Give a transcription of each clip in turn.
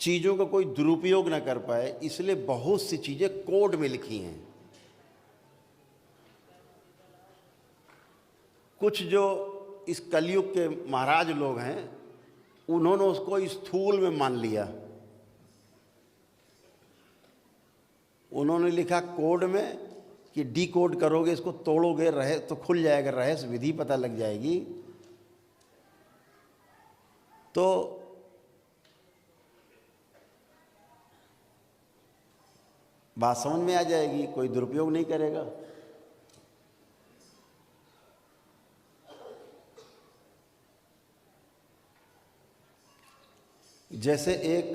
चीज़ों का कोई दुरुपयोग ना कर पाए, इसलिए बहुत सी चीज़ें कोड में लिखी हैं। कुछ जो इस कलयुग के महाराज लोग हैं, उन्होंने उसको स्थूल में मान लिया। उन्होंने लिखा कोड में कि डी कोड करोगे, इसको तोड़ोगे रहे तो खुल जाएगा, रहस्य विधि पता लग जाएगी। तो बात समझ में आ जाएगी, कोई दुरुपयोग नहीं करेगा। जैसे एक,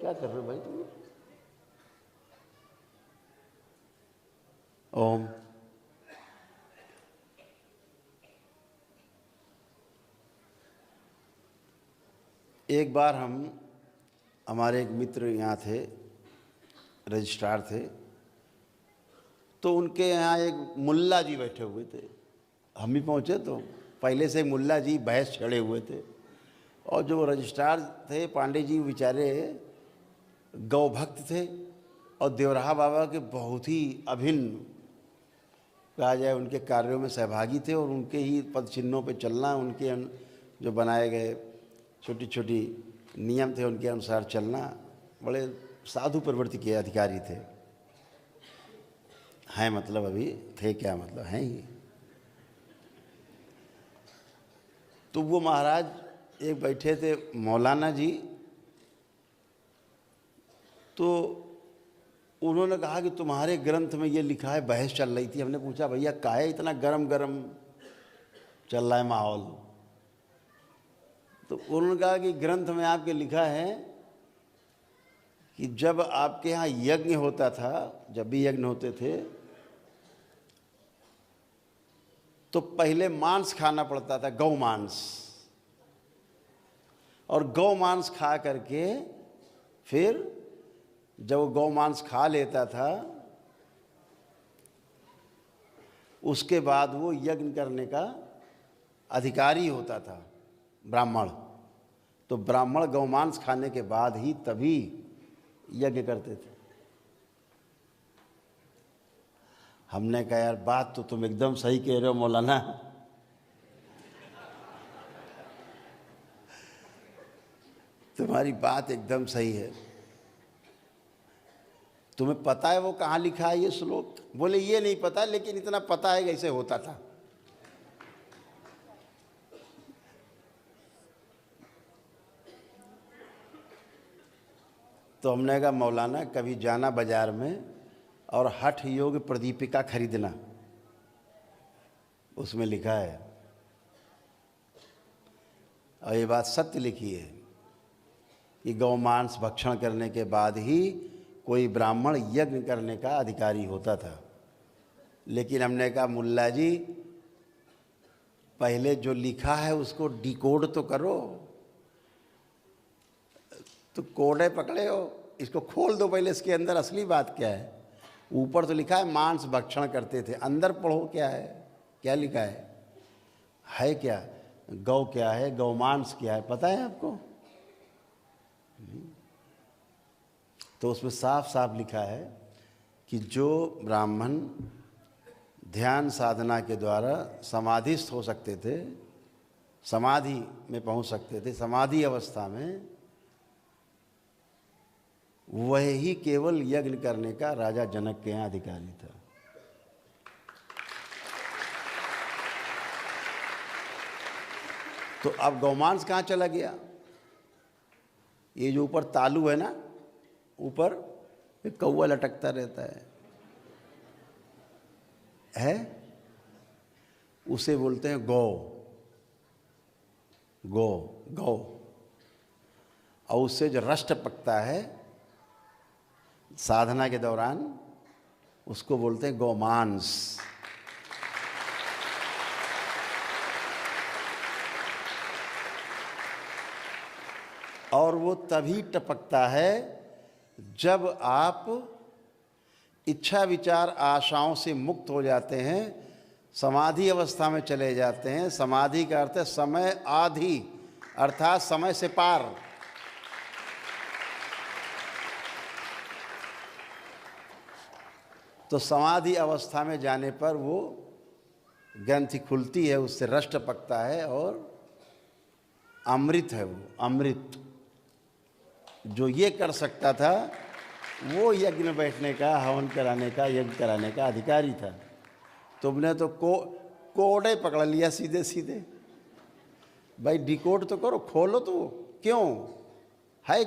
क्या कर रहे हो भाई तुम? ओम। एक बार हमारे एक मित्र यहाँ थे, रजिस्ट्रार थे, तो उनके यहाँ एक मुल्ला जी बैठे हुए थे। हम ही पहुँचे तो पहले से मुल्ला जी बहस छड़े हुए थे, और जो रजिस्ट्रार थे पांडे जी बेचारे गौ भक्त थे और देवराहा बाबा के बहुत ही अभिन्न कहा जाए उनके कार्यों में सहभागी थे, और उनके ही पद चिन्हों पे चलना, उनके जो बनाए गए छोटी छोटी नियम थे उनके अनुसार चलना, बड़े साधु प्रवृत्ति के अधिकारी थे। हैं मतलब अभी थे, क्या मतलब हैं ही। तो वो महाराज एक बैठे थे मौलाना जी, तो उन्होंने कहा कि तुम्हारे ग्रंथ में ये लिखा है, बहस चल रही थी। हमने पूछा भैया काहे इतना गरम गरम चल रहा है माहौल? तो उन्होंने कहा कि ग्रंथ में आपके लिखा है कि जब आपके यहाँ यज्ञ होता था, जब भी यज्ञ होते थे, तो पहले मांस खाना पड़ता था, गौ मांस, और गौ मांस खा करके फिर जब वो गौ मांस खा लेता था, उसके बाद वो यज्ञ करने का अधिकारी होता था, ब्राह्मण। तो ब्राह्मण गौ मांस खाने के बाद ही तभी यज्ञ करते थे। हमने कहा यार बात तो तुम एकदम सही कह रहे हो मौलाना, तुम्हारी बात एकदम सही है। तुम्हें पता है वो कहाँ लिखा है ये श्लोक? बोले ये नहीं पता, लेकिन इतना पता है कि ऐसे होता था। तो हमने कहा मौलाना कभी जाना बाजार में और हठ योग प्रदीपिका खरीदना, उसमें लिखा है, और ये बात सत्य लिखी है कि गौ मांस भक्षण करने के बाद ही कोई ब्राह्मण यज्ञ करने का अधिकारी होता था। लेकिन हमने कहा मुल्ला जी पहले जो लिखा है उसको डिकोड तो करो। तो कोडे पकड़े हो, इसको खोल दो पहले, इसके अंदर असली बात क्या है। ऊपर तो लिखा है मांस भक्षण करते थे, अंदर पढ़ो क्या है, क्या लिखा है क्या, गौ क्या है, गौ मांस क्या है, पता है आपको? तो उसमें साफ साफ लिखा है कि जो ब्राह्मण ध्यान साधना के द्वारा समाधिस्थ हो सकते थे, समाधि में पहुंच सकते थे, समाधि अवस्था में, वही केवल यज्ञ करने का राजा जनक के यहाँ अधिकारी था। तो अब गौमांस कहाँ चला गया? ये जो ऊपर तालू है ना, ऊपर एक कौवा लटकता रहता है, उसे बोलते हैं गौ, गौ गौ। और उससे जो रष्ट पकता है साधना के दौरान, उसको बोलते हैं गौमांस। और वो तभी टपकता है जब आप इच्छा विचार आशाओं से मुक्त हो जाते हैं, समाधि अवस्था में चले जाते हैं। समाधि का अर्थ है समय आधि, अर्थात समय से पार। तो समाधि अवस्था में जाने पर वो ग्रंथि खुलती है, उससे रष्ट पकता है और अमृत है वो अमृत। जो ये कर सकता था वो यज्ञ में बैठने का, हवन कराने का, यज्ञ कराने का अधिकारी था। तुमने तो कोड़े पकड़ लिया सीधे सीधे। भाई डिकोड तो करो, खोलो तो, क्यों है